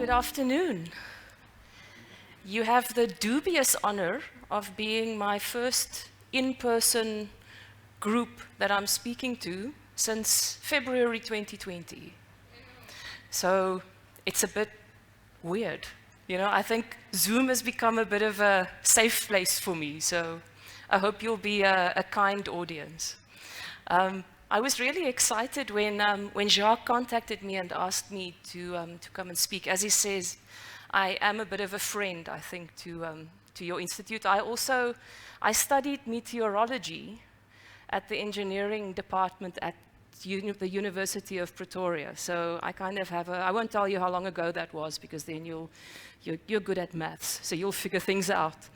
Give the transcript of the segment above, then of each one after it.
Good afternoon. You have the dubious honor of being my first in-person group that I'm speaking to since February 2020. So it's a bit weird. You know, I think Zoom has become a bit of a safe place for me, so I hope you'll be a kind audience. I was really excited when Jacques contacted me and asked me to come and speak. As he says, I am a bit of a friend, I think, to your institute. I studied meteorology at the engineering department at the University of Pretoria. So I kind of have I won't tell you how long ago that was, because then you're good at maths, so you'll figure things out.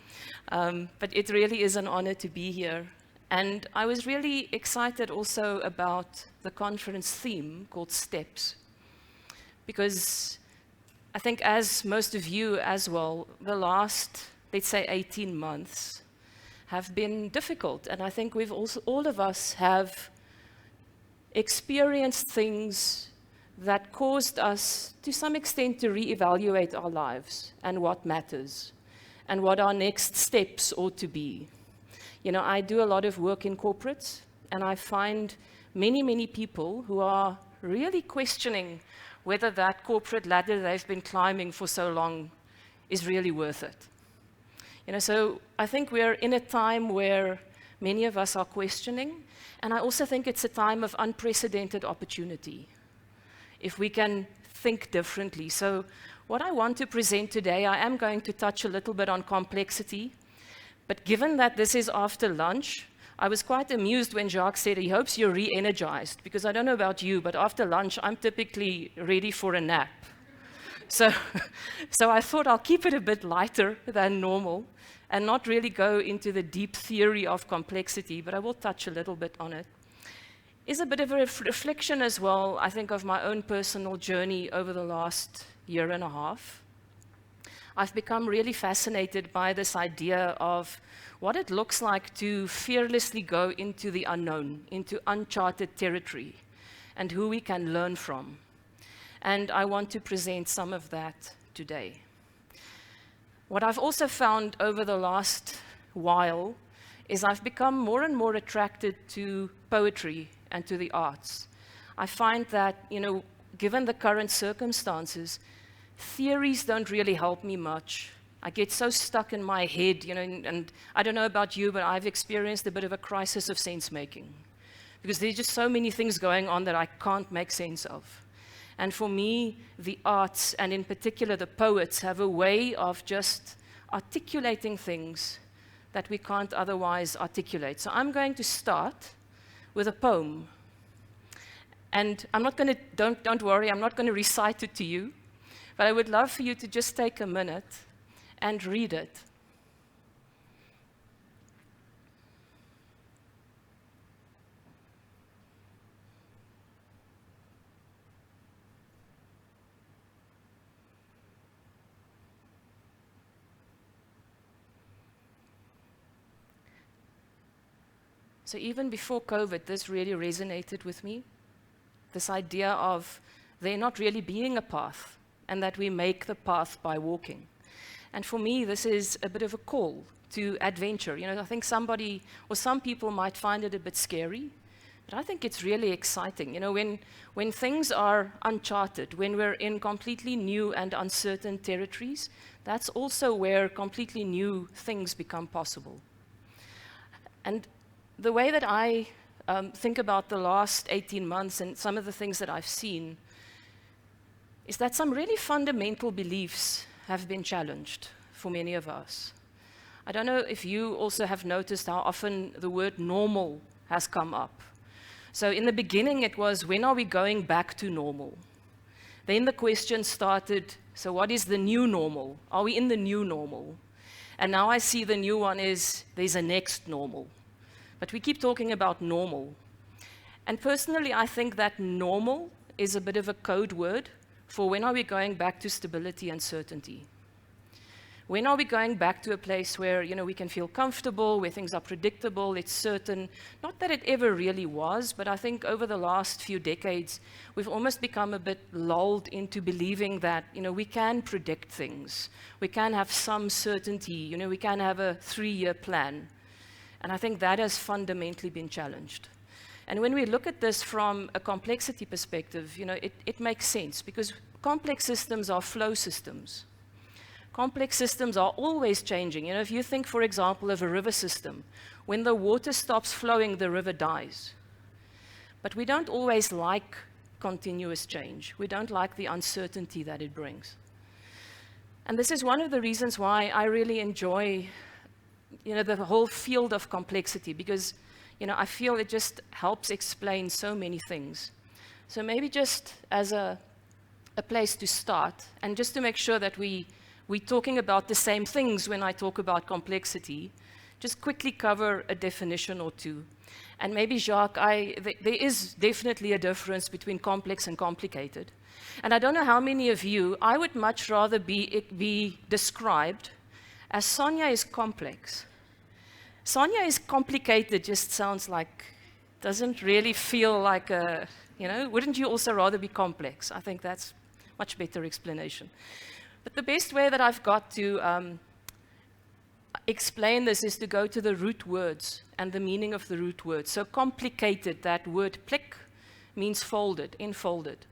But it really is an honor to be here. And I was really excited also about the conference theme called Steps, because I think, as most of you as well, the last, let's say, 18 months have been difficult. And I think all of us have experienced things that caused us, to some extent, to reevaluate our lives and what matters and what our next steps ought to be. You know, I do a lot of work in corporates, and I find many, many people who are really questioning whether that corporate ladder they've been climbing for so long is really worth it. You know, so I think we're in a time where many of us are questioning, and I also think it's a time of unprecedented opportunity, if we can think differently. So what I want to present today, I am going to touch a little bit on complexity. But given that this is after lunch, I was quite amused when Jacques said he hopes you're re-energized, because I don't know about you, but after lunch, I'm typically ready for a nap. So I thought I'll keep it a bit lighter than normal and not really go into the deep theory of complexity, but I will touch a little bit on it. It's a bit of a reflection as well, I think, of my own personal journey over the last year and a half. I've become really fascinated by this idea of what it looks like to fearlessly go into the unknown, into uncharted territory, and who we can learn from. And I want to present some of that today. What I've also found over the last while is I've become more and more attracted to poetry and to the arts. I find that, you know, given the current circumstances, theories don't really help me much. I get so stuck in my head, you know, and I don't know about you, but I've experienced a bit of a crisis of sense making, because there's just so many things going on that I can't make sense of. And for me, the arts, and in particular the poets, have a way of just articulating things that we can't otherwise articulate. So I'm going to start with a poem. And I'm not going to, don't worry, I'm not going to recite it to you. But I would love for you to just take a minute and read it. So even before COVID, this really resonated with me. This idea of there not really being a path, and that we make the path by walking. And for me, this is a bit of a call to adventure. You know, I think somebody, or some people might find it a bit scary, but I think it's really exciting. You know, when things are uncharted, when we're in completely new and uncertain territories, that's also where completely new things become possible. And the way that I think about the last 18 months and some of the things that I've seen is that some really fundamental beliefs have been challenged for many of us. I don't know if you also have noticed how often the word normal has come up. So in the beginning, it was, when are we going back to normal? Then the question started, so what is the new normal? Are we in the new normal? And now I see the new one is, there's a next normal. But we keep talking about normal. And personally, I think that normal is a bit of a code word for when are we going back to stability and certainty. When are we going back to a place where, we can feel comfortable, where things are predictable, it's certain? Not that it ever really was, but I think over the last few decades, we've almost become a bit lulled into believing that, we can predict things. We can have some certainty, we can have a 3-year plan. And I think that has fundamentally been challenged. And when we look at this from a complexity perspective, it makes sense, because complex systems are flow systems. Complex systems are always changing. If you think, for example, of a river system, when the water stops flowing, the river dies. But we don't always like continuous change. We don't like the uncertainty that it brings. And this is one of the reasons why I really enjoy, the whole field of complexity, because, I feel it just helps explain so many things. So maybe just as a place to start, and just to make sure that we're talking about the same things when I talk about complexity, just quickly cover a definition or two. And maybe, Jacques, there is definitely a difference between complex and complicated. And I don't know how many of you, I would much rather be described as Sonja is complex. Sonja is complicated just sounds like, doesn't really feel like a, wouldn't you also rather be complex? I think that's much better explanation. But the best way that I've got to explain this is to go to the root words and the meaning of the root words. So complicated, that word plik means folded, enfolded.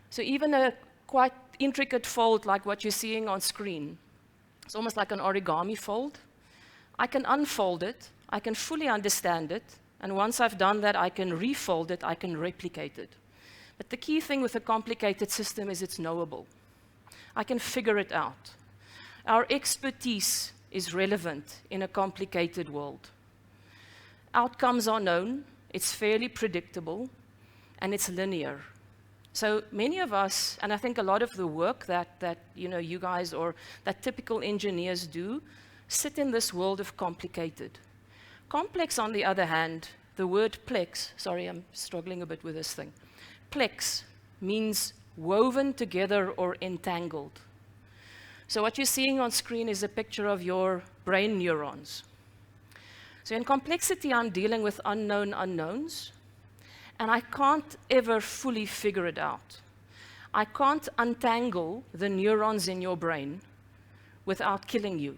So even a quite intricate fold like what you're seeing on screen, it's almost like an origami fold. I can unfold it, I can fully understand it, and once I've done that, I can refold it, I can replicate it. But the key thing with a complicated system is it's knowable. I can figure it out. Our expertise is relevant in a complicated world. Outcomes are known, it's fairly predictable, and it's linear. So many of us, and I think a lot of the work that you guys or that typical engineers do, sit in this world of complicated. Complex, on the other hand, the word plex, sorry, I'm struggling a bit with this thing. Plex means woven together or entangled. So what you're seeing on screen is a picture of your brain neurons. So in complexity, I'm dealing with unknown unknowns, and I can't ever fully figure it out. I can't untangle the neurons in your brain without killing you.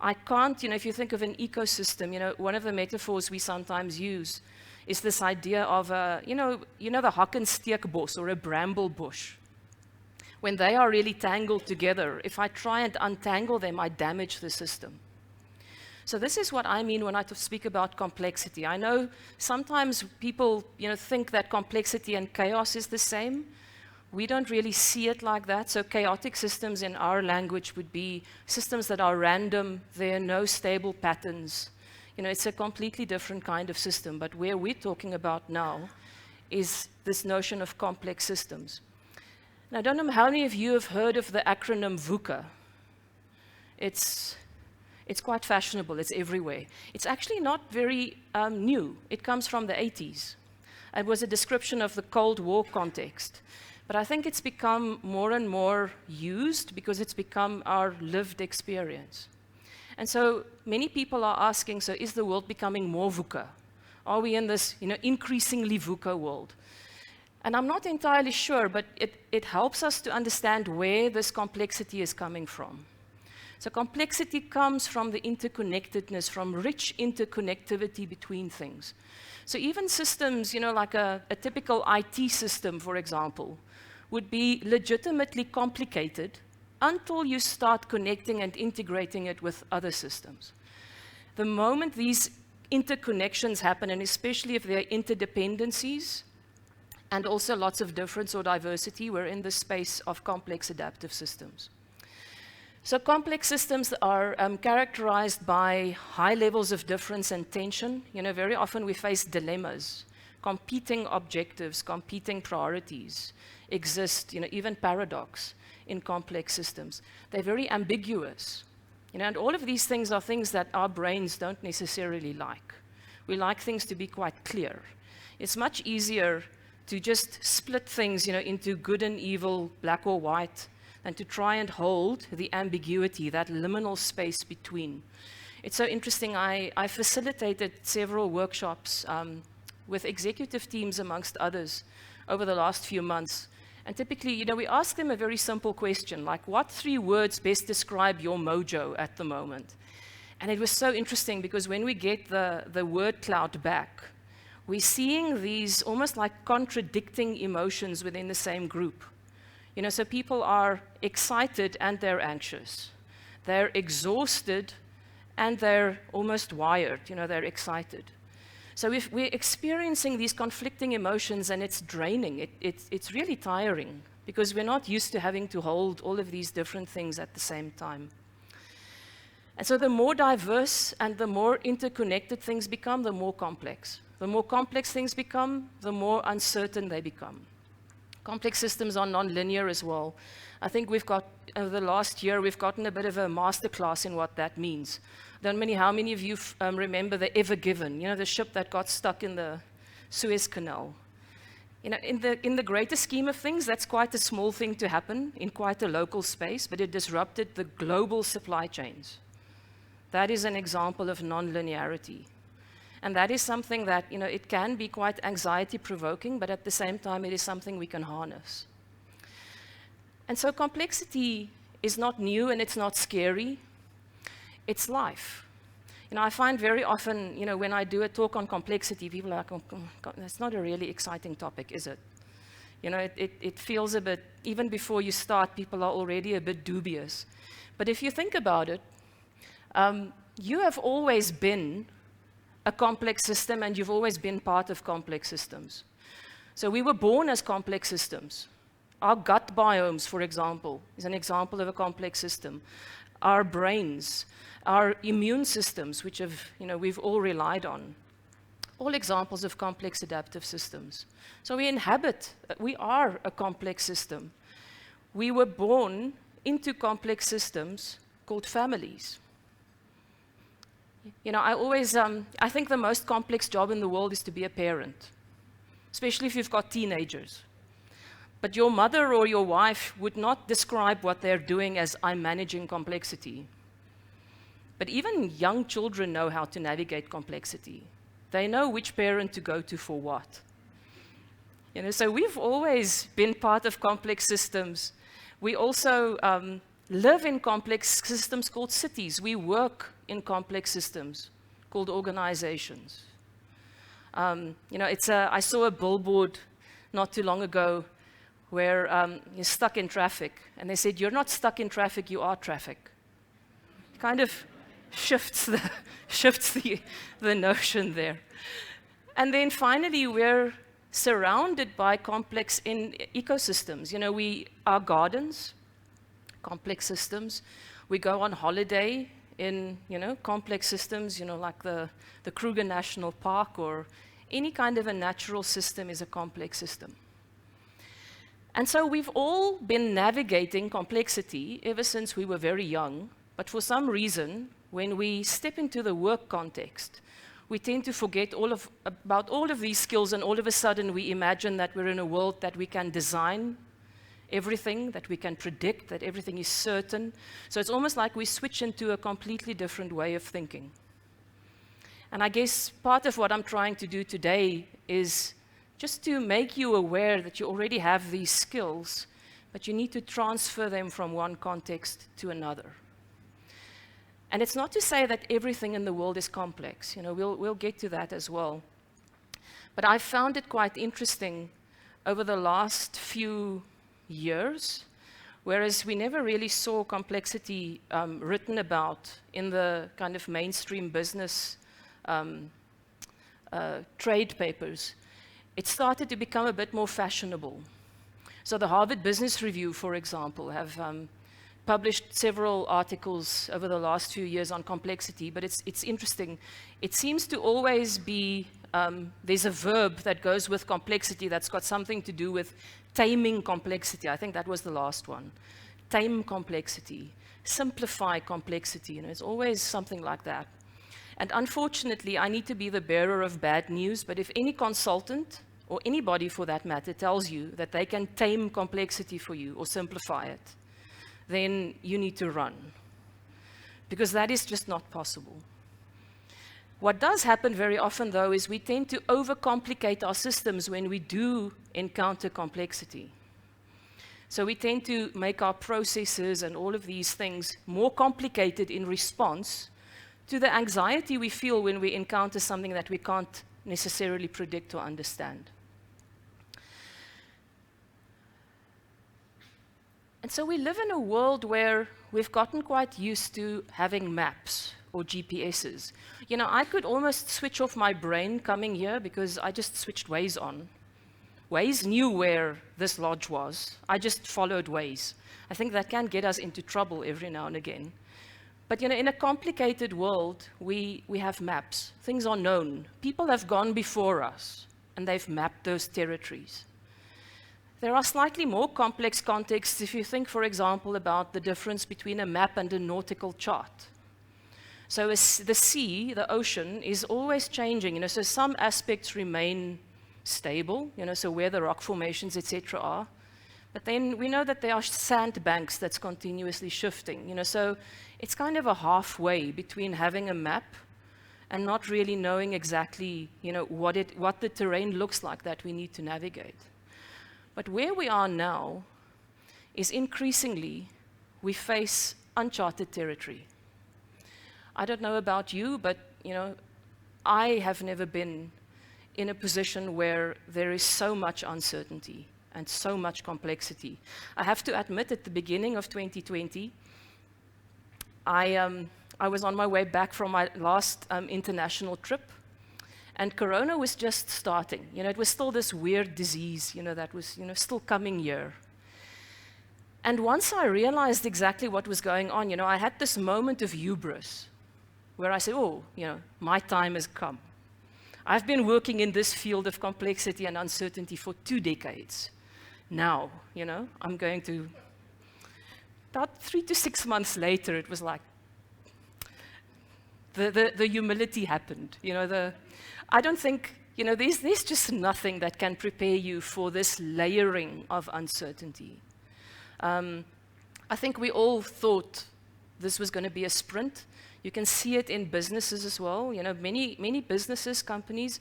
I can't, if you think of an ecosystem, one of the metaphors we sometimes use is this idea of the hokkensteekbos or a bramble bush. When they are really tangled together, if I try and untangle them, I damage the system. So this is what I mean when I speak about complexity. I know sometimes people, think that complexity and chaos is the same. We don't really see it like that. So chaotic systems in our language would be systems that are random. There are no stable patterns. It's a completely different kind of system. But where we're talking about now is this notion of complex systems. And I don't know how many of you have heard of the acronym VUCA. It's quite fashionable. It's everywhere. It's actually not very new. It comes from the 80s. It was a description of the Cold War context. But I think it's become more and more used because it's become our lived experience. And so many people are asking, so is the world becoming more VUCA? Are we in this increasingly VUCA world? And I'm not entirely sure, but it helps us to understand where this complexity is coming from. So complexity comes from the interconnectedness, from rich interconnectivity between things. So even systems, like a typical IT system, for example, would be legitimately complicated until you start connecting and integrating it with other systems. The moment these interconnections happen, and especially if there are interdependencies, and also lots of difference or diversity, we're in the space of complex adaptive systems. So complex systems are characterized by high levels of difference and tension. Very often we face dilemmas. Competing objectives, competing priorities exist, even paradox in complex systems. They're very ambiguous. And all of these things are things that our brains don't necessarily like. We like things to be quite clear. It's much easier to just split things, into good and evil, black or white. than to try and hold the ambiguity, that liminal space between. It's so interesting. I facilitated several workshops with executive teams, amongst others, over the last few months. And typically, we ask them a very simple question, like, what 3 words best describe your mojo at the moment? And it was so interesting because when we get the word cloud back, we're seeing these almost like contradicting emotions within the same group. So people are excited and they're anxious. They're exhausted and they're almost wired. They're excited. So if we're experiencing these conflicting emotions and it's draining, it's really tiring because we're not used to having to hold all of these different things at the same time. And so the more diverse and the more interconnected things become, the more complex. The more complex things become, the more uncertain they become. Complex systems are non-linear as well. I think we've got, over the last year, we've gotten a bit of a masterclass in what that means. How many of you remember the Ever Given, the ship that got stuck in the Suez Canal? In the greater scheme of things, that's quite a small thing to happen in quite a local space, but it disrupted the global supply chains. That is an example of non-linearity. And that is something that, it can be quite anxiety-provoking, but at the same time, it is something we can harness. And so complexity is not new and it's not scary. It's life. I find very often, when I do a talk on complexity, people are like, oh, God, that's not a really exciting topic, is it? It feels a bit, even before you start, people are already a bit dubious. But if you think about it, you have always been a complex system and you've always been part of complex systems. So we were born as complex systems. Our gut biomes, for example, is an example of a complex system. Our brains, our immune systems, which we've all relied on, all examples of complex adaptive systems. So we are a complex system. We were born into complex systems called families. I think the most complex job in the world is to be a parent, especially if you've got teenagers. But your mother or your wife would not describe what they're doing as I'm managing complexity. But even young children know how to navigate complexity. They know which parent to go to for what. So we've always been part of complex systems. We also live in complex systems called cities. We work in complex systems called organizations. I saw a billboard not too long ago where you're stuck in traffic, and they said, you're not stuck in traffic, you are traffic. Kind of shifts the notion there. And then finally, we're surrounded by complex ecosystems. We are gardens, complex systems. We go on holiday in, complex systems, like the Kruger National Park, or any kind of a natural system is a complex system. And so we've all been navigating complexity ever since we were very young, but for some reason, when we step into the work context, we tend to forget about all of these skills, and all of a sudden we imagine that we're in a world that we can design everything, that we can predict, that everything is certain. So it's almost like we switch into a completely different way of thinking. And I guess part of what I'm trying to do today is just to make you aware that you already have these skills, but you need to transfer them from one context to another. And it's not to say that everything in the world is complex. We'll get to that as well. But I found it quite interesting over the last few years, whereas we never really saw complexity written about in the kind of mainstream business trade papers. It started to become a bit more fashionable. So the Harvard Business Review, for example, have published several articles over the last few years on complexity, but it's interesting. It seems to always be, there's a verb that goes with complexity that's got something to do with taming complexity. I think that was the last one. Tame complexity, simplify complexity, it's always something like that. And unfortunately, I need to be the bearer of bad news, but if any consultant, or anybody for that matter, tells you that they can tame complexity for you or simplify it, then you need to run, because that is just not possible. What does happen very often, though, is we tend to overcomplicate our systems when we do encounter complexity. So we tend to make our processes and all of these things more complicated in response to the anxiety we feel when we encounter something that we can't necessarily predict or understand. And so we live in a world where we've gotten quite used to having maps or GPSs. You know, I could almost switch off my brain coming here because I just switched Waze on. Waze knew where this lodge was. I just followed Waze. I think that can get us into trouble every now and again. But you know, in a complicated world, we have maps. Things are known. People have gone before us, and they've mapped those territories. There are slightly more complex contexts if you think, for example, about the difference between a map and a nautical chart. So the sea, the ocean, is always changing. You know, so some aspects remain stable, you know, so where the rock formations, etc. are. But then we know that there are sandbanks that's continuously shifting, you know, so it's kind of a halfway between having a map and not really knowing exactly, you know, what the terrain looks like that we need to navigate. But where we are now is increasingly we face uncharted territory. I don't know about you, but you know, I have never been in a position where there is so much uncertainty and so much complexity. I have to admit, at the beginning of 2020, I was on my way back from my last international trip, and Corona was just starting. You know, it was still this weird disease, you know, that was, you know, still coming here. And once I realized exactly what was going on, you know, I had this moment of hubris where I said, oh, you know, my time has come. I've been working in this field of complexity and uncertainty for 2 decades. Now, you know, I'm going to, about 3 to 6 months later, it was like, the humility happened. You know, I don't think, you know, there's just nothing that can prepare you for this layering of uncertainty. I think we all thought this was going to be a sprint. You can see it in businesses as well. You know, many businesses, companies,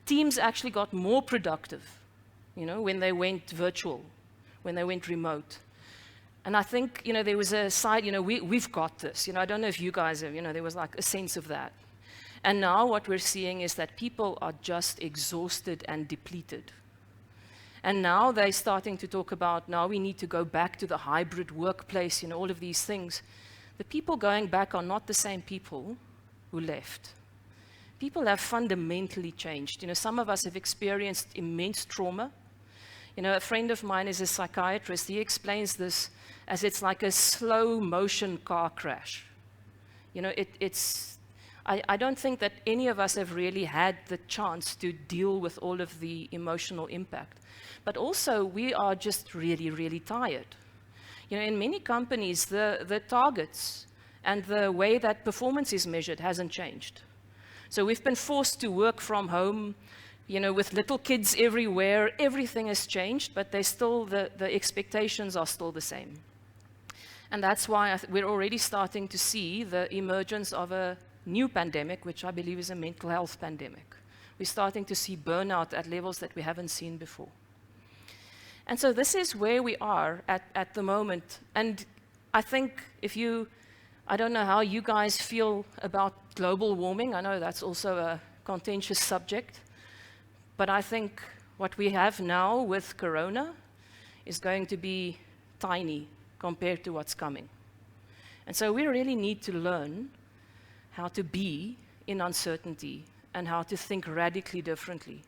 teams actually got more productive, you know, when they went virtual, when they went remote. And I think, you know, there was a side, you know, we've got this. You know, I don't know if you guys have, you know, there was like a sense of that. And now what we're seeing is that people are just exhausted and depleted. And now they're starting to talk about, now we need to go back to the hybrid workplace, you know, all of these things. The people going back are not the same people who left. People have fundamentally changed. You know, some of us have experienced immense trauma. You know, a friend of mine is a psychiatrist. He explains this as it's like a slow motion car crash. You know, I don't think that any of us have really had the chance to deal with all of the emotional impact. But also, we are just really, really tired. You know, in many companies, the targets and the way that performance is measured hasn't changed. So we've been forced to work from home, you know, with little kids everywhere. Everything has changed, but they still, the expectations are still the same. And that's why we're already starting to see the emergence of a new pandemic, which I believe is a mental health pandemic. We're starting to see burnout at levels that we haven't seen before. And so this is where we are at the moment. And I think I don't know how you guys feel about global warming. I know that's also a contentious subject. But I think what we have now with Corona is going to be tiny compared to what's coming. And so we really need to learn how to be in uncertainty and how to think radically differently.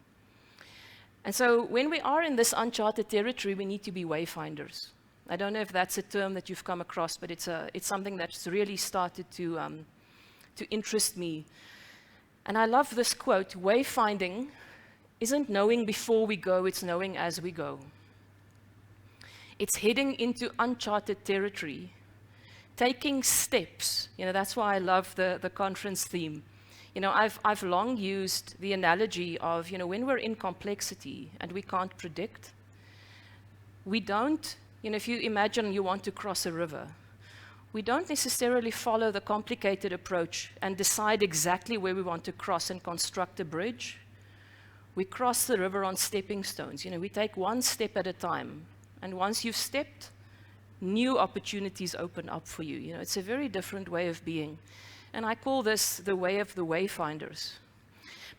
And so when we are in this uncharted territory, we need to be wayfinders. I don't know if that's a term that you've come across, but it's something that's really started to interest me. And I love this quote: wayfinding isn't knowing before we go, it's knowing as we go. It's heading into uncharted territory, taking steps. You know, that's why I love the conference theme. You know, I've long used the analogy of, you know, when we're in complexity and we can't predict, we don't if you imagine you want to cross a river, we don't necessarily follow the complicated approach and decide exactly where we want to cross and construct a bridge. We cross the river on stepping stones. We take one step at a time. And once you've stepped, new opportunities open up for you. It's a very different way of being. And I call this the way of the Wayfinders.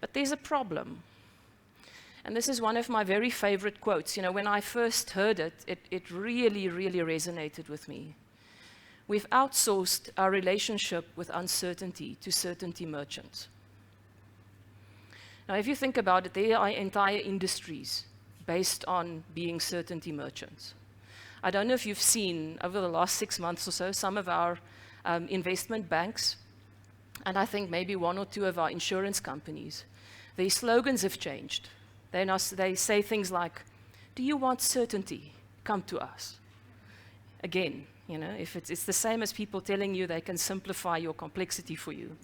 But there's a problem. And this is one of my very favorite quotes. When I first heard it, it really, really resonated with me. We've outsourced our relationship with uncertainty to certainty merchants. Now, if you think about it, there are entire industries based on being certainty merchants. I don't know if you've seen, over the last 6 months or so, some of our investment banks, and I think maybe 1 or 2 of our insurance companies, their slogans have changed. They say things like, "Do you want certainty? Come to us." Again, if it's the same as people telling you they can simplify your complexity for you.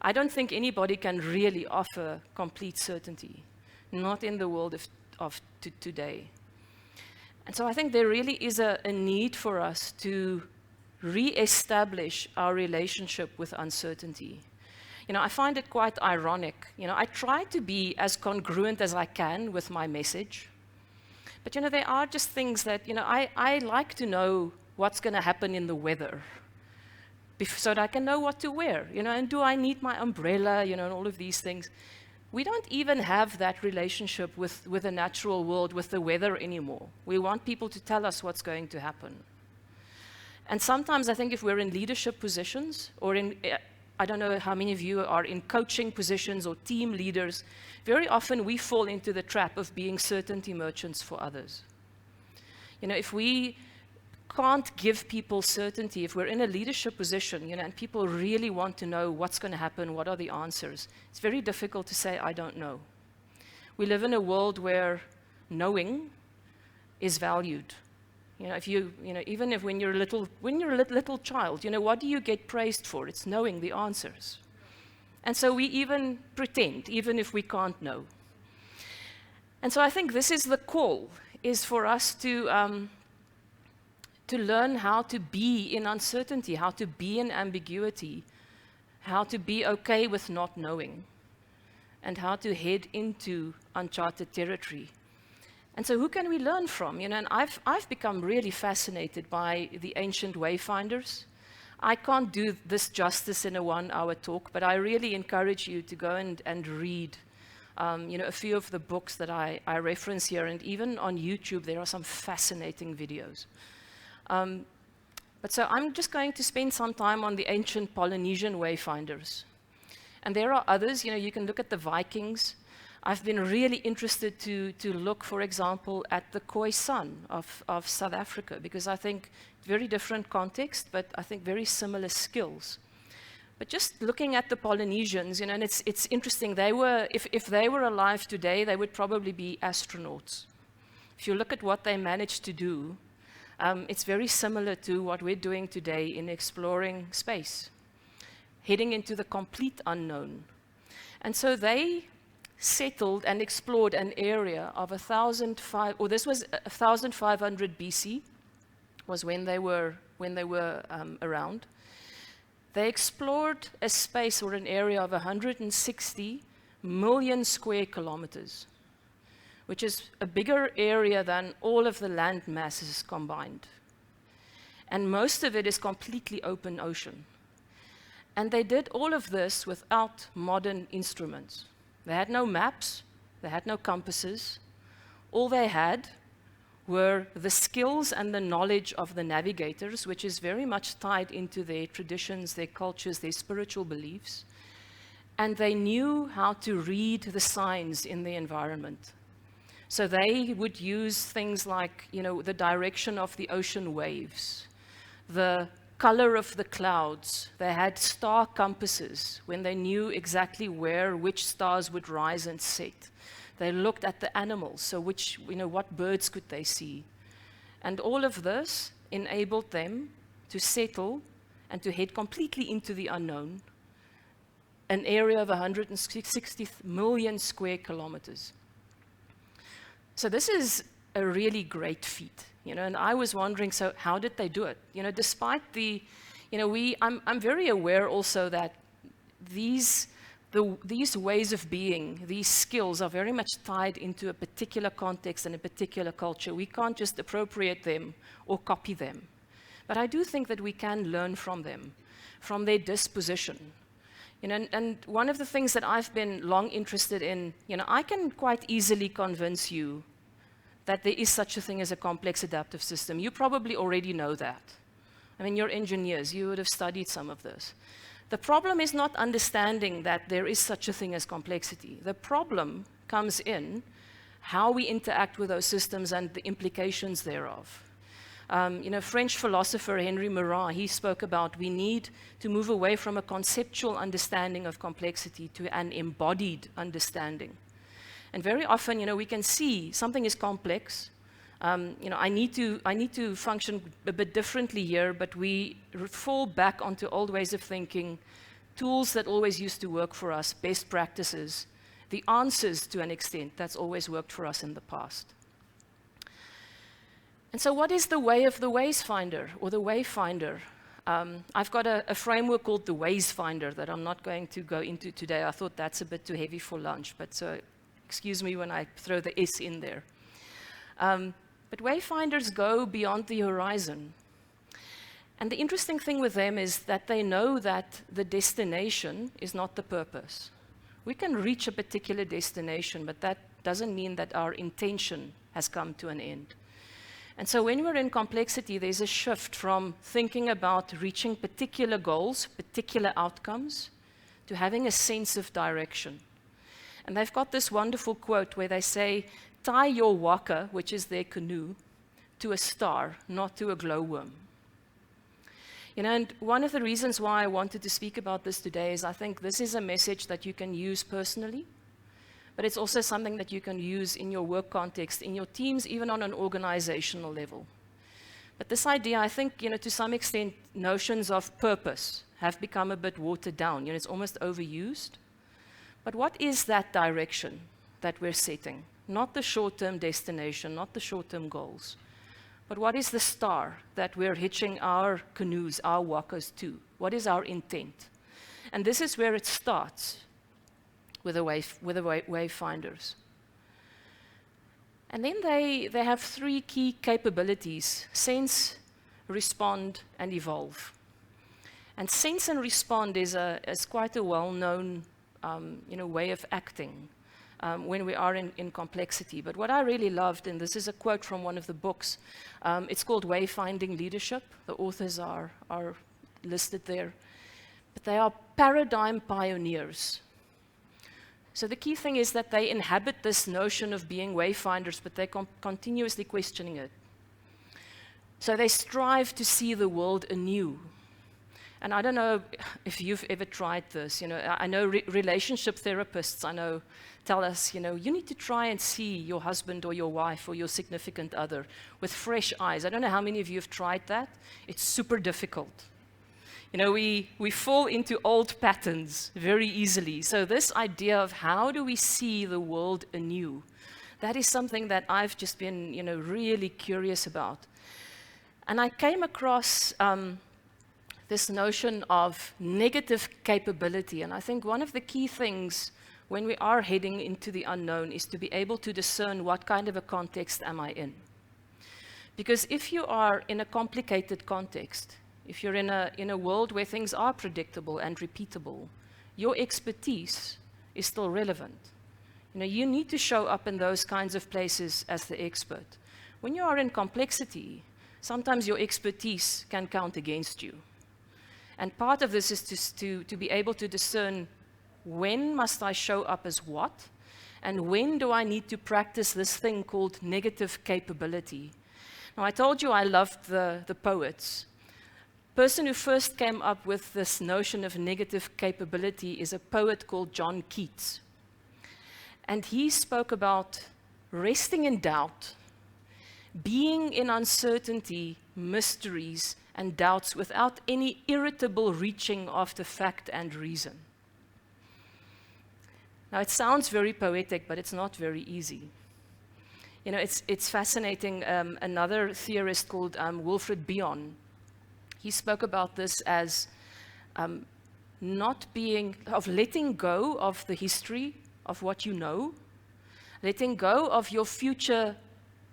I don't think anybody can really offer complete certainty, not in the world of today. And so I think there really is a need for us to re-establish our relationship with uncertainty. I find it quite ironic. I try to be as congruent as I can with my message. But, there are just things that, I like to know what's going to happen in the weather so that I can know what to wear, and do I need my umbrella, and all of these things. We don't even have that relationship with the natural world, with the weather anymore. We want people to tell us what's going to happen. And sometimes I think if we're in leadership positions, or I don't know how many of you are in coaching positions or team leaders, very often we fall into the trap of being certainty merchants for others. If we can't give people certainty, if we're in a leadership position, and people really want to know what's going to happen, what are the answers, it's very difficult to say, "I don't know." We live in a world where knowing is valued. Even if when you're a little child, what do you get praised for? It's knowing the answers. And so we even pretend, even if we can't know. And so I think this is the call, is for us to learn how to be in uncertainty, how to be in ambiguity, how to be okay with not knowing, and how to head into uncharted territory. And so who can we learn from? And I've become really fascinated by the ancient Wayfinders. I can't do this justice in a 1-hour talk, but I really encourage you to go and read a few of the books that I reference here, and even on YouTube there are some fascinating videos. But so I'm just going to spend some time on the ancient Polynesian Wayfinders. And there are others, you can look at the Vikings. I've been really interested to look, for example, at the Khoisan of South Africa, because I think very different context, but I think very similar skills. But just looking at the Polynesians, and it's interesting, if they were alive today, they would probably be astronauts. If you look at what they managed to do, it's very similar to what we're doing today in exploring space, heading into the complete unknown. And so they settled and explored an area of 1,500 BC, was when they were around. They explored a space or an area of 160 million square kilometers, which is a bigger area than all of the land masses combined. And most of it is completely open ocean. And they did all of this without modern instruments. They had no maps, they had no compasses. All they had were the skills and the knowledge of the navigators, which is very much tied into their traditions, their cultures, their spiritual beliefs. And they knew how to read the signs in the environment. So they would use things like, the direction of the ocean waves, the color of the clouds. They had star compasses when they knew exactly which stars would rise and set. They looked at the animals, so what birds could they see? And all of this enabled them to settle and to head completely into the unknown, an area of 160 million square kilometers. So this is a really great feat. And I was wondering, so how did they do it? Despite the, I'm very aware also that these ways of being, these skills are very much tied into a particular context and a particular culture. We can't just appropriate them or copy them. But I do think that we can learn from them, from their disposition. And one of the things that I've been long interested in, I can quite easily convince you that there is such a thing as a complex adaptive system. You probably already know that. I mean, you're engineers, you would have studied some of this. The problem is not understanding that there is such a thing as complexity. The problem comes in how we interact with those systems and the implications thereof. French philosopher Henri Morin, he spoke about we need to move away from a conceptual understanding of complexity to an embodied understanding. And very often, we can see something is complex. I need to function a bit differently here, but we fall back onto old ways of thinking, tools that always used to work for us, best practices, the answers to an extent that's always worked for us in the past. And so what is the way of the Wayfinder or the Wayfinder? I've got a framework called the Wayfinder that I'm not going to go into today. I thought that's a bit too heavy for lunch, but so excuse me when I throw the S in there. But Wayfinders go beyond the horizon. And the interesting thing with them is that they know that the destination is not the purpose. We can reach a particular destination, but that doesn't mean that our intention has come to an end. And so when we're in complexity, there's a shift from thinking about reaching particular goals, particular outcomes, to having a sense of direction. And they've got this wonderful quote where they say, tie your waka, which is their canoe, to a star, not to a glowworm. And one of the reasons why I wanted to speak about this today is I think this is a message that you can use personally, but it's also something that you can use in your work context, in your teams, even on an organizational level. But this idea, I think, to some extent, notions of purpose have become a bit watered down. It's almost overused. But what is that direction that we're setting? Not the short-term destination, not the short-term goals, but what is the star that we're hitching our canoes, our wakas to? What is our intent? And this is where it starts with the Wayfinders. And then they have three key capabilities: sense, respond, and evolve. And sense and respond is quite a well-known way of acting when we are in complexity. But what I really loved, and this is a quote from one of the books, it's called Wayfinding Leadership. The authors are listed there. But they are paradigm pioneers. So the key thing is that they inhabit this notion of being wayfinders, but they're continuously questioning it. So they strive to see the world anew. And I don't know if you've ever tried this. I know relationship therapists, tell us, you need to try and see your husband or your wife or your significant other with fresh eyes. I don't know how many of you have tried that. It's super difficult. We fall into old patterns very easily. So this idea of how do we see the world anew, that is something that I've just been, really curious about. And I came across this notion of negative capability. And I think one of the key things when we are heading into the unknown is to be able to discern what kind of a context am I in. Because if you are in a complicated context, if you're in a world where things are predictable and repeatable, your expertise is still relevant. You need to show up in those kinds of places as the expert. When you are in complexity, sometimes your expertise can count against you. And part of this is to be able to discern when must I show up as what, and when do I need to practice this thing called negative capability. Now, I told you I loved the poets. The person who first came up with this notion of negative capability is a poet called John Keats. And he spoke about resting in doubt, being in uncertainty, mysteries, and doubts without any irritable reaching after fact and reason. Now, it sounds very poetic, but it's not very easy. You know, it's fascinating. Another theorist called Wilfred Bion, he spoke about this as letting go of the history of what you know, letting go of your future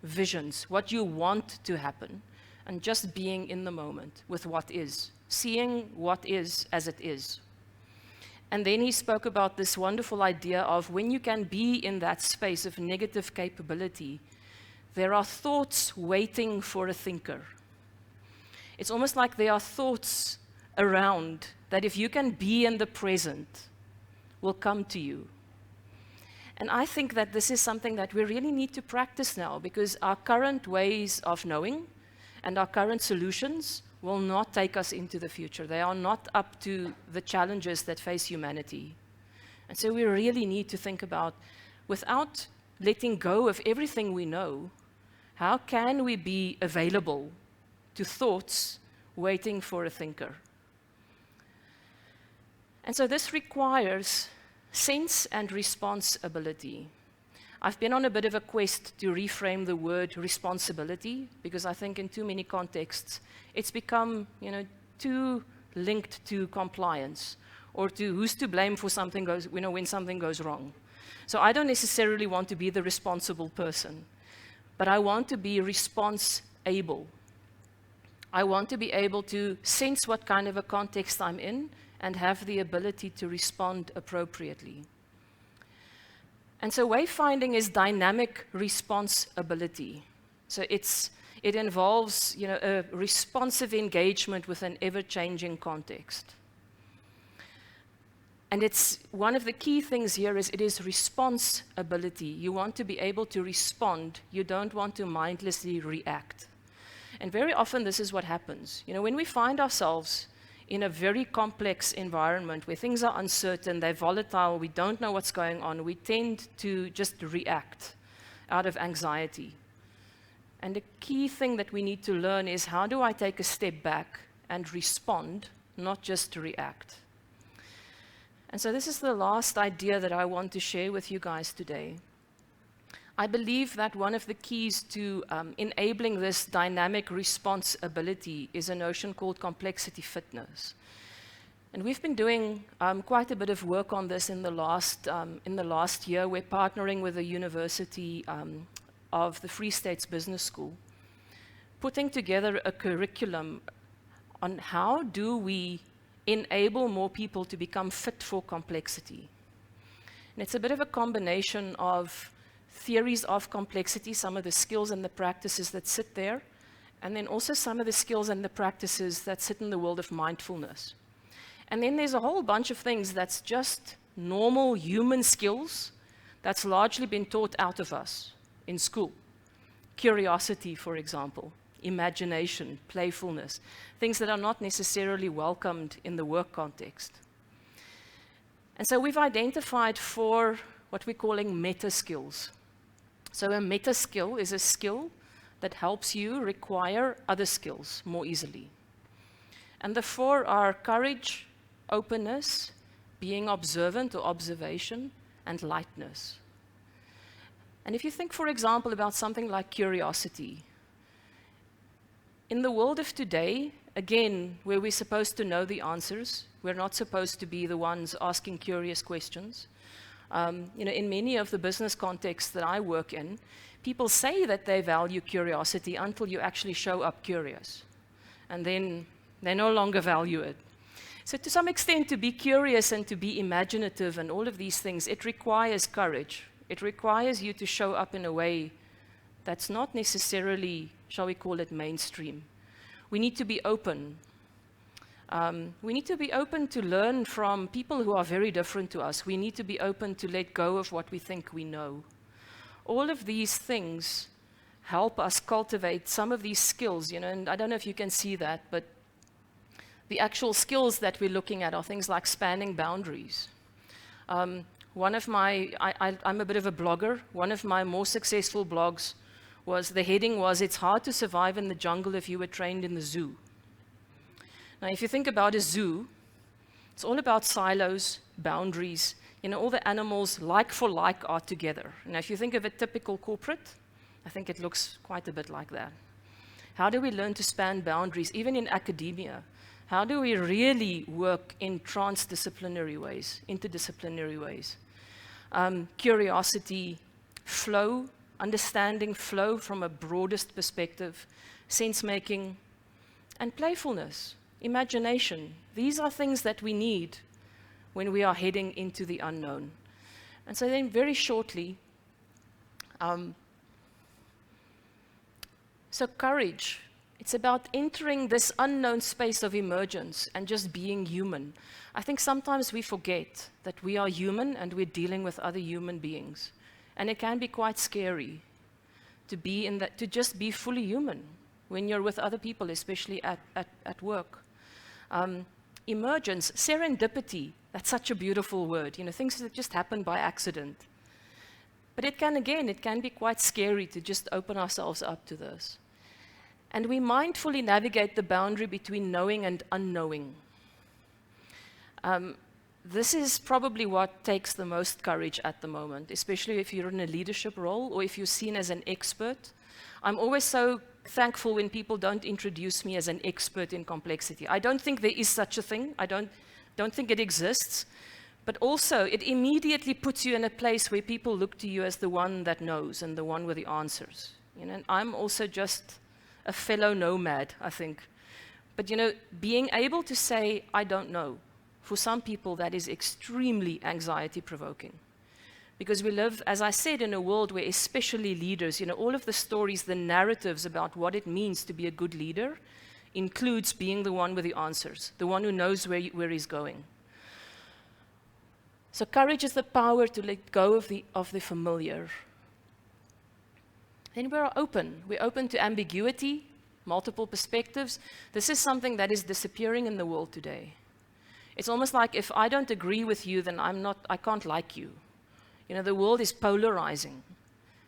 visions, what you want to happen, and just being in the moment with what is, seeing what is as it is. And then he spoke about this wonderful idea of when you can be in that space of negative capability, there are thoughts waiting for a thinker. It's almost like there are thoughts around that if you can be in the present, will come to you. And I think that this is something that we really need to practice now, because our current ways of knowing and our current solutions will not take us into the future. They are not up to the challenges that face humanity. And so we really need to think about, without letting go of everything we know, how can we be available to thoughts waiting for a thinker? And so this requires sense and response ability. I've been on a bit of a quest to reframe the word responsibility, because I think in too many contexts it's become, too linked to compliance or to who's to blame for something when something goes wrong. So I don't necessarily want to be the responsible person, but I want to be response-able. I want to be able to sense what kind of a context I'm in and have the ability to respond appropriately. And so wayfinding is dynamic response ability. So it involves a responsive engagement with an ever-changing context. And it's one of the key things here is it is response ability. You want to be able to respond. You don't want to mindlessly react. And very often this is what happens. When we find ourselves in a very complex environment where things are uncertain, they're volatile, we don't know what's going on, we tend to just react out of anxiety. And the key thing that we need to learn is, how do I take a step back and respond, not just to react? And so this is the last idea that I want to share with you guys today. I believe that one of the keys to enabling this dynamic response ability is a notion called complexity fitness. And we've been doing quite a bit of work on this in the last year. We're partnering with the University of the Free State's Business School, putting together a curriculum on how do we enable more people to become fit for complexity. And it's a bit of a combination of theories of complexity, some of the skills and the practices that sit there, and then also some of the skills and the practices that sit in the world of mindfulness. And then there's a whole bunch of things that's just normal human skills that's largely been taught out of us in school. Curiosity, for example, imagination, playfulness, things that are not necessarily welcomed in the work context. And so we've identified 4 what we're calling meta skills. So a meta skill is a skill that helps you require other skills more easily. And the 4 are courage, openness, being observant or observation, and lightness. And if you think, for example, about something like curiosity, in the world of today, again, where we're supposed to know the answers, we're not supposed to be the ones asking curious questions. In many of the business contexts that I work in, people say that they value curiosity until you actually show up curious. And then they no longer value it. So to some extent, to be curious and to be imaginative and all of these things, it requires courage. It requires you to show up in a way that's not necessarily, shall we call it, mainstream. We need to be open. We need to be open to learn from people who are very different to us. We need to be open to let go of what we think we know. All of these things help us cultivate some of these skills, and I don't know if you can see that, but the actual skills that we're looking at are things like spanning boundaries. I'm a bit of a blogger. One of my more successful blogs the heading was, "It's hard to survive in the jungle if you were trained in the zoo." Now, if you think about a zoo, it's all about silos, boundaries. All the animals, like for like, are together. Now, if you think of a typical corporate, I think it looks quite a bit like that. How do we learn to span boundaries, even in academia? How do we really work in transdisciplinary ways, interdisciplinary ways? Curiosity, flow, understanding flow from a broadest perspective, sense-making, and playfulness, imagination. These are things that we need when we are heading into the unknown. And so then very shortly, so courage, it's about entering this unknown space of emergence and just being human. I think sometimes we forget that we are human and we're dealing with other human beings. And it can be quite scary to be in that, to just be fully human when you're with other people, especially at work. Emergence, serendipity, that's such a beautiful word. You know, things that just happen by accident. But it can be quite scary to just open ourselves up to this. And we mindfully navigate the boundary between knowing and unknowing. This is probably what takes the most courage at the moment, especially if you're in a leadership role or if you're seen as an expert. I'm always so thankful when people don't introduce me as an expert in complexity. I don't think there is such a thing. I don't think it exists. But also, it immediately puts you in a place where people look to you as the one that knows and the one with the answers. You know, and I'm also just a fellow nomad, I think. But you know, being able to say, I don't know, for some people that is extremely anxiety-provoking. Because we live, as I said, in a world where especially leaders, you know, all of the stories, the narratives about what it means to be a good leader includes being the one with the answers, the one who knows where he's going. So courage is the power to let go of the familiar. Then we're open. We're open to ambiguity, multiple perspectives. This is something that is disappearing in the world today. It's almost like if I don't agree with you, then I can't like you. You know, the world is polarizing.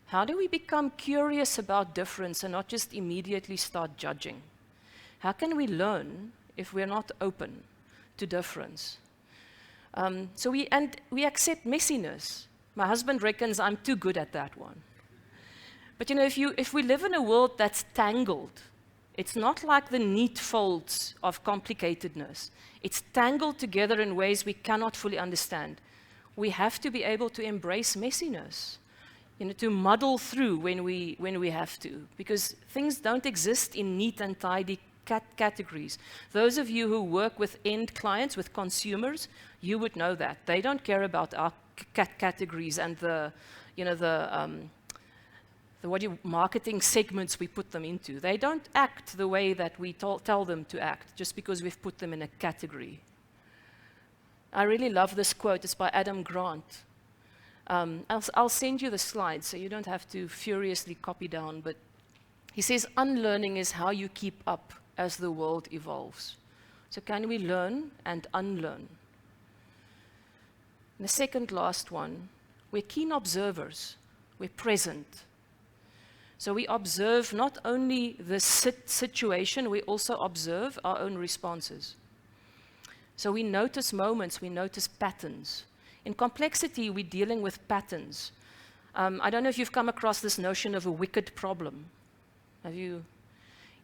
How do we become curious about difference and not just immediately start judging? How can we learn if we're not open to difference? So we accept messiness. My husband reckons I'm too good at that one. But you know, if we live in a world that's tangled, it's not like the neat folds of complicatedness. It's tangled together in ways we cannot fully understand. We have to be able to embrace messiness, you know, to muddle through when we have to, because things don't exist in neat and tidy categories. Those of you who work with end clients, with consumers, you would know that. They don't care about our categories and the marketing segments we put them into. They don't act the way that we tell them to act, just because we've put them in a category. I really love this quote. It's by Adam Grant. I'll send you the slides so you don't have to furiously copy down, but he says, unlearning is how you keep up as the world evolves. So can we learn and unlearn? And the second last one, we're keen observers. We're present. So we observe not only the situation, we also observe our own responses. So we notice moments, we notice patterns. In complexity, we're dealing with patterns. I don't know if you've come across this notion of a wicked problem. Have you?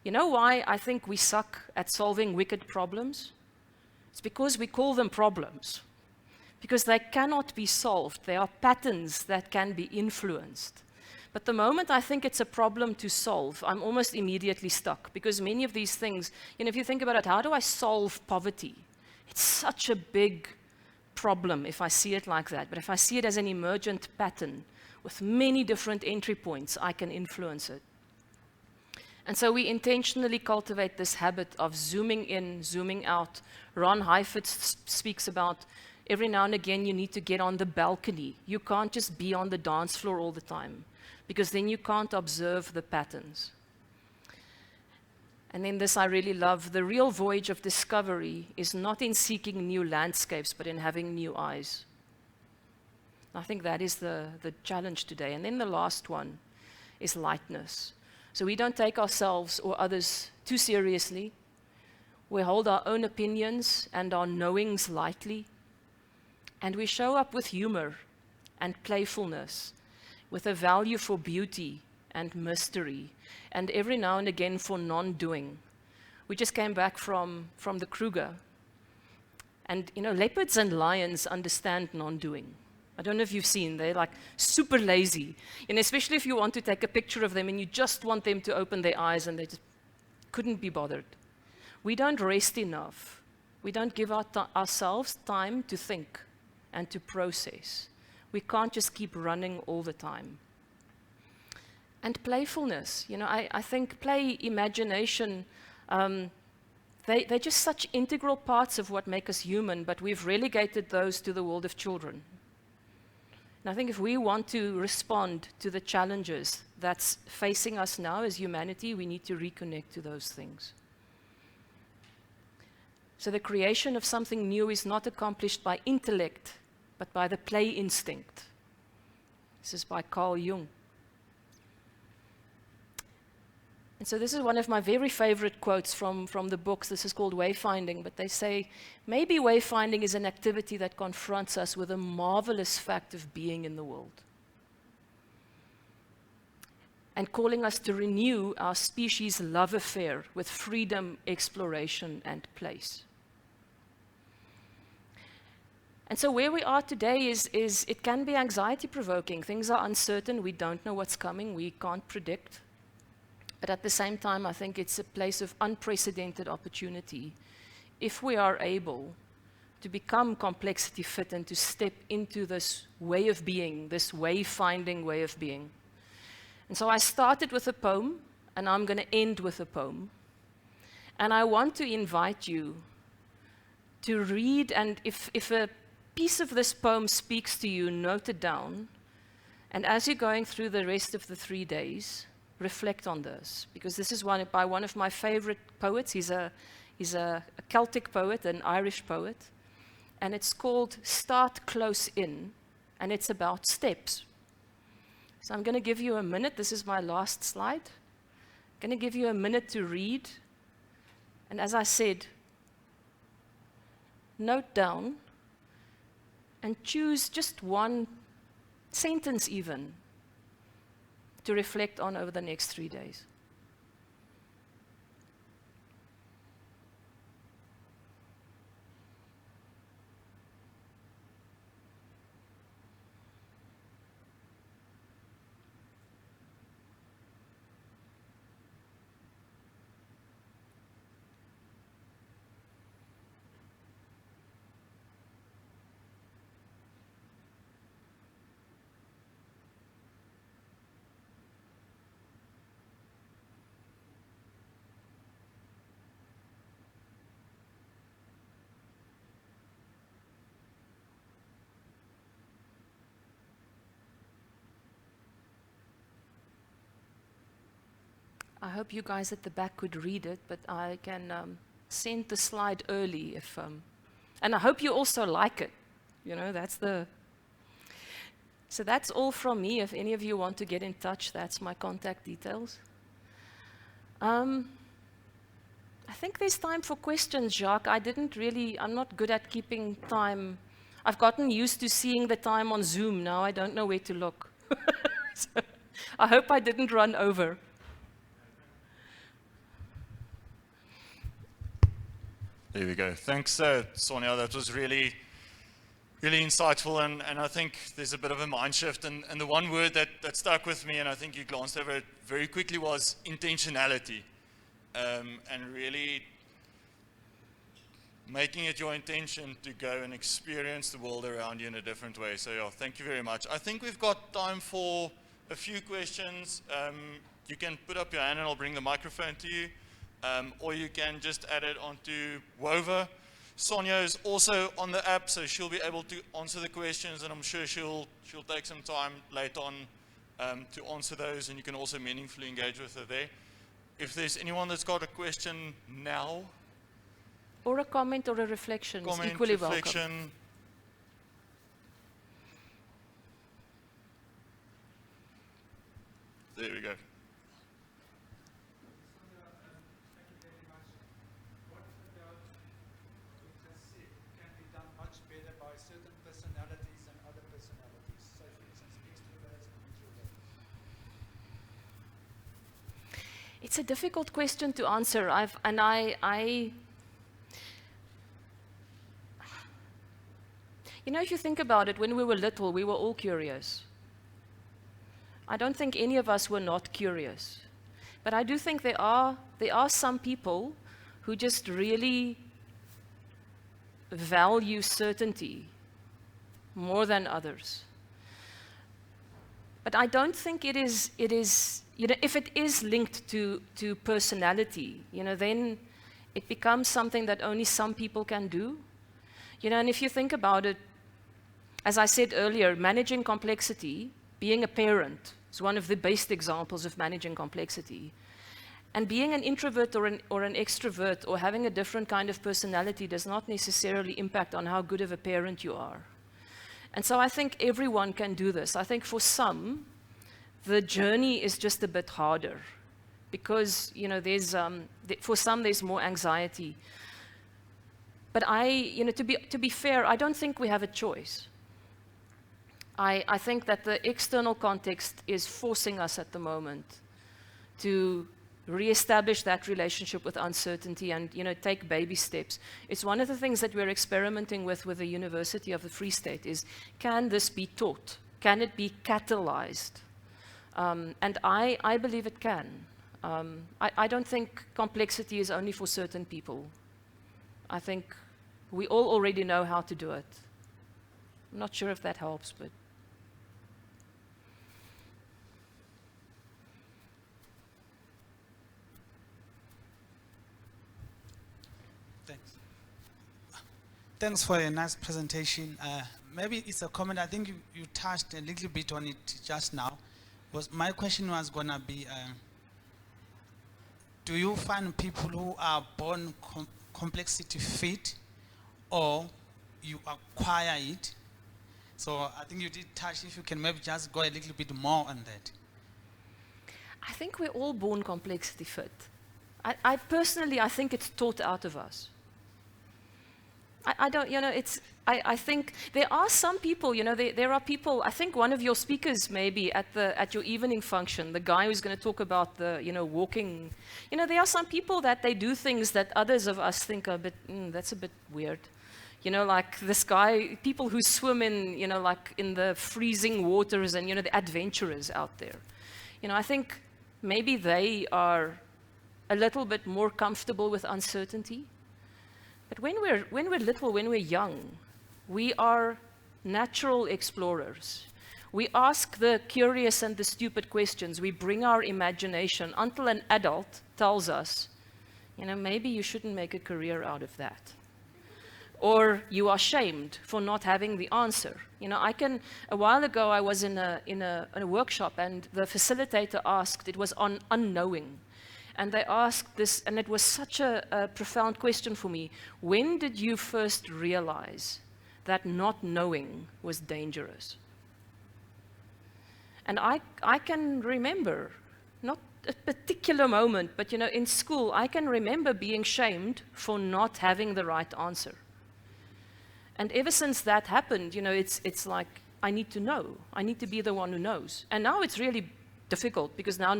You know why I think we suck at solving wicked problems? It's because we call them problems. Because they cannot be solved. They are patterns that can be influenced. But the moment I think it's a problem to solve, I'm almost immediately stuck. Because many of these things, you know, if you think about it, how do I solve poverty? It's such a big problem if I see it like that. But if I see it as an emergent pattern with many different entry points, I can influence it. And so we intentionally cultivate this habit of zooming in, zooming out. Ron Heifetz speaks about every now and again you need to get on the balcony. You can't just be on the dance floor all the time, because then you can't observe the patterns. And then this I really love. The real voyage of discovery is not in seeking new landscapes, but in having new eyes. I think that is the challenge today. And then the last one is lightness. So we don't take ourselves or others too seriously. We hold our own opinions and our knowings lightly. And we show up with humor and playfulness, with a value for beauty and mystery, and every now and again for non-doing. We just came back from the Kruger, and leopards and lions understand non-doing. I don't know if you've seen, they're like super lazy, and especially if you want to take a picture of them and you just want them to open their eyes and they just couldn't be bothered. We don't rest enough. We don't give ourselves time to think and to process. We can't just keep running all the time. And playfulness, I think play, imagination, they're just such integral parts of what make us human, but we've relegated those to the world of children. And I think if we want to respond to the challenges that's facing us now as humanity, we need to reconnect to those things. So the creation of something new is not accomplished by intellect, but by the play instinct. This is by Carl Jung. And so this is one of my very favorite quotes from the books. This is called Wayfinding, but they say, maybe wayfinding is an activity that confronts us with a marvelous fact of being in the world, and calling us to renew our species' love affair with freedom, exploration, and place. And so where we are today is it can be anxiety-provoking. Things are uncertain. We don't know what's coming. We can't predict. But at the same time, I think it's a place of unprecedented opportunity if we are able to become complexity fit and to step into this way of being, this wayfinding way of being. And so I started with a poem, and I'm going to end with a poem. And I want to invite you to read, and if a piece of this poem speaks to you, note it down. And as you're going through the rest of the 3 days, reflect on this, because this is by one of my favorite poets. He's a Celtic poet, an Irish poet, and it's called Start Close In, and it's about steps. So I'm going to give you a minute. This is my last slide. I'm going to give you a minute to read, and as I said, note down and choose just one sentence even to reflect on over the next 3 days. I hope you guys at the back could read it, but I can send the slide early if, and I hope you also like it. So that's all from me. If any of you want to get in touch, that's my contact details. I think there's time for questions, Jacques. I'm not good at keeping time. I've gotten used to seeing the time on Zoom. Now I don't know where to look. So I hope I didn't run over. There we go. Thanks, Sonja. That was really, really insightful, and I think there's a bit of a mind shift. And the one word that stuck with me, and I think you glanced over it very quickly, was intentionality. And really making it your intention to go and experience the world around you in a different way. So yeah, thank you very much. I think we've got time for a few questions. You can put up your hand and I'll bring the microphone to you. Or you can just add it onto Wova. Sonja is also on the app, so she'll be able to answer the questions, and I'm sure she'll take some time later on to answer those, and you can also meaningfully engage with her there. If there's anyone that's got a question now. Or a comment or a reflection is equally welcome. There we go. It's a difficult question to answer. You know, if you think about it, when we were little, we were all curious. I don't think any of us were not curious. But I do think there are some people who just really value certainty more than others. But I don't think it is, you know, if it is linked to personality, you know, then it becomes something that only some people can do. You know, and if you think about it, as I said earlier, managing complexity, being a parent, is one of the best examples of managing complexity. And being an introvert or an extrovert or having a different kind of personality does not necessarily impact on how good of a parent you are. And so I think everyone can do this. I think for some, the journey is just a bit harder because, you know, for some there's more anxiety. But you know, to be fair, I don't think we have a choice. I think that the external context is forcing us at the moment to reestablish that relationship with uncertainty and, you know, take baby steps. It's one of the things that we're experimenting with the University of the Free State is, can this be taught? Can it be catalyzed? And I believe it can. I don't think complexity is only for certain people. I think we all already know how to do it. I'm not sure if that helps, but... Thanks for a nice presentation. Maybe it's a comment. I think you touched a little bit on it just now. My question was going to be, do you find people who are born complexity fit or you acquire it? So I think you did touch, if you can maybe just go a little bit more on that. I think we're all born complexity fit. I personally think it's taught out of us. I don't, you know, I think there are some people, you know, there are people, I think one of your speakers maybe at your evening function, the guy who's going to talk about the, you know, walking, you know, there are some people that they do things that others of us think are a bit, that's a bit weird. You know, like this guy, people who swim in, you know, like in the freezing waters and, you know, the adventurers out there. You know, I think maybe they are a little bit more comfortable with uncertainty. But when we're little, when we're young, we are natural explorers. We ask the curious and the stupid questions. We bring our imagination until an adult tells us, you know, maybe you shouldn't make a career out of that. Or you are shamed for not having the answer. You know, a while ago I was in a workshop and the facilitator asked, it was on unknowing. And they asked this, and it was such a profound question for me. When did you first realize that not knowing was dangerous? And I can remember, not a particular moment, but, you know, in school, I can remember being shamed for not having the right answer. And ever since that happened, you know, it's like, I need to know. I need to be the one who knows. And now it's really difficult because now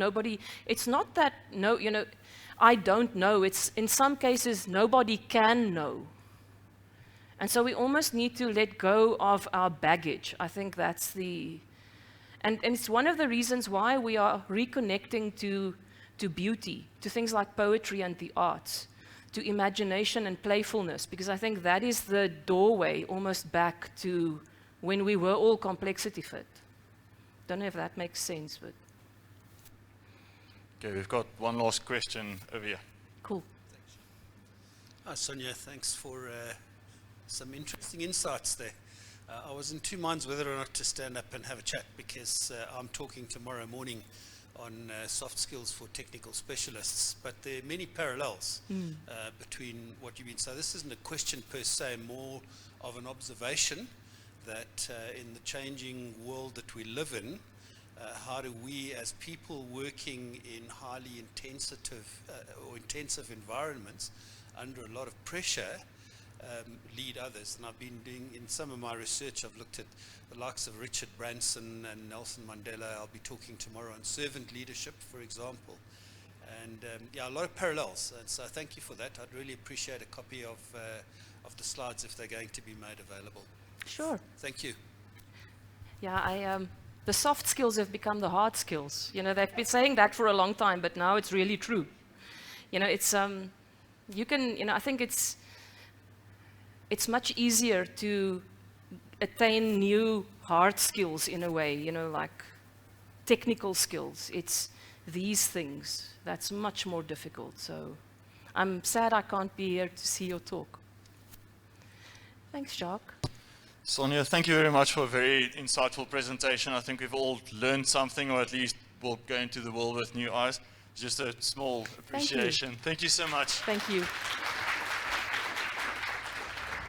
it's not that, no, you know, I don't know. It's in some cases, nobody can know. And so we almost need to let go of our baggage. I think that's and it's one of the reasons why we are reconnecting to beauty, to things like poetry and the arts, to imagination and playfulness, because I think that is the doorway almost back to when we were all complexity fit. Don't know if that makes sense, but... Okay, we've got one last question over here. Cool. Hi, Sonja. Thanks for some interesting insights there. I was in two minds whether or not to stand up and have a chat because I'm talking tomorrow morning on soft skills for technical specialists, but there are many parallels between what you mean. So this isn't a question per se, more of an observation that in the changing world that we live in, how do we as people working in highly intensive environments under a lot of pressure lead others? And I've been doing, in some of my research, I've looked at the likes of Richard Branson and Nelson Mandela. I'll be talking tomorrow on servant leadership, for example. And yeah, a lot of parallels. And so thank you for that. I'd really appreciate a copy of the slides if they're going to be made available. Sure. Thank you. Yeah, the soft skills have become the hard skills. You know, they've been saying that for a long time, but now it's really true. You know, it's you can, you know, I think it's much easier to attain new hard skills in a way, you know, like technical skills. It's these things that's much more difficult. So I'm sad I can't be here to see your talk. Thanks, Jacques. Sonja, thank you very much for a very insightful presentation. I think we've all learned something, or at least will go into the world with new eyes. Just a small appreciation. Thank you so much. Thank you.